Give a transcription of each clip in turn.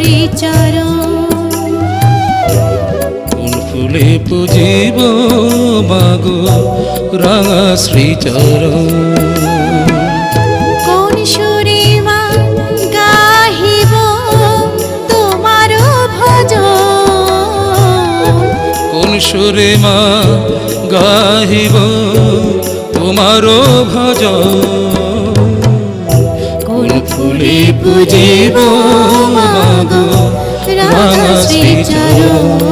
শ্রীচরণ। কোন ফুলে পুজিব মাগো রাঙা শ্রীচরণ। কোন সুরে মা গাহিব তোমার ভজন। কোন সুরে মা গাহিব তোমার ভজন। কোন ফুলে পুজিব মাগো রাঙা শ্রীচরণ।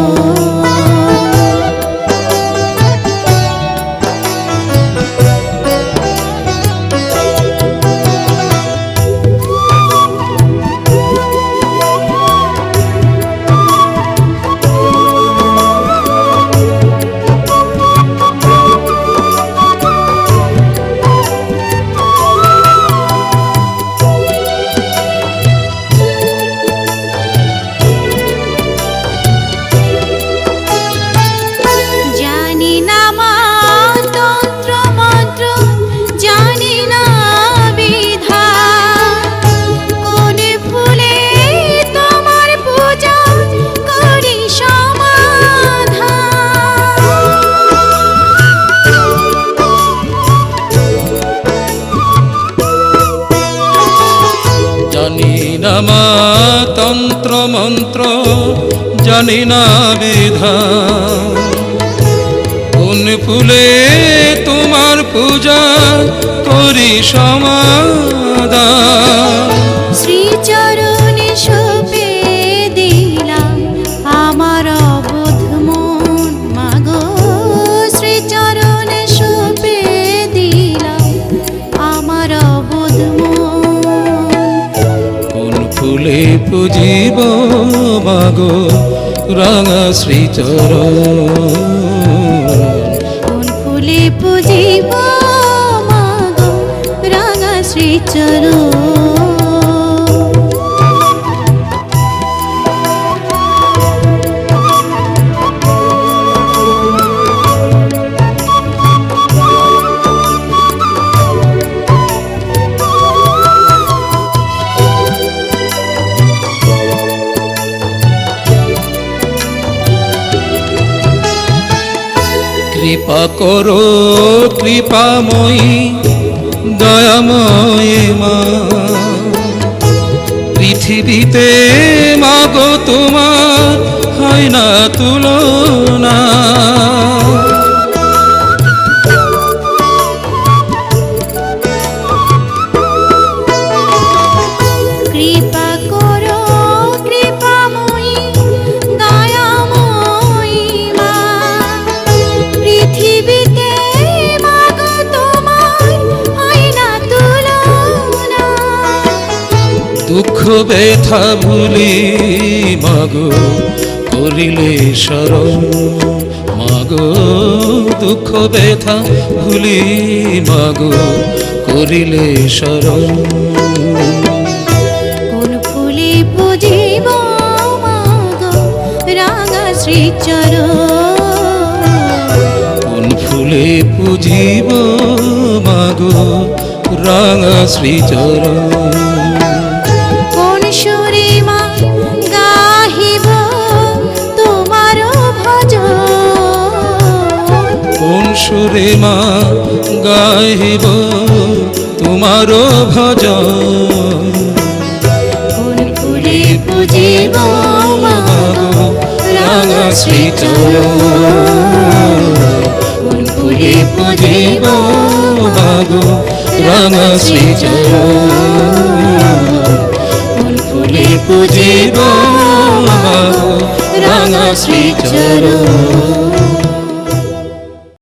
মা তন্ত্র মন্ত্র জানি না বিধান। কোন ফুলে তোমার পূজা করি সমাধান। শ্রীচরণে সঁপে দিলাম আমার অবোধ মন মাগো। শ্রীচরণে সঁপে দিলাম আমার অবোধ মন। ফুলে পুজিব মাগো রাঙা শ্রীচরণ। কোন ফুলে পুজিব মাগো রাঙা শ্রীচরণ। কৃপা করো কৃপাময়ী দয়াময়ী মা। পৃথিবীতে মাগো তোমার হয় না তুলনা। কৃপা করো কৃপাময়ী দয়াময়ী মা। পৃথিবীতে মাগো তোমার হয় না তুলনা। দুঃখ ব্যথা ভুলি মাগো করিলে শরণ। মাগো দুঃখ ব্যথা ভুলি মাগো করিলে শরণ। কোন ফুলে পুজিব মাগো রাঙা শ্রীচরণ। কোন ফুলে পুজিব মাগো রাঙা শ্রীচরণ। কোন সুরে মা গাহিব তোমার ভজন। কোন সুরে মা গাহিব তোমার ভজন। কোন ফুলে পুজিব মাগো রাঙা শ্রীচরণ। কোন ফুলে পুজিব মাগো রাঙা শ্রীচরণ। কোন ফুলে পুজিব মাগো রাঙা শ্রীচরণ।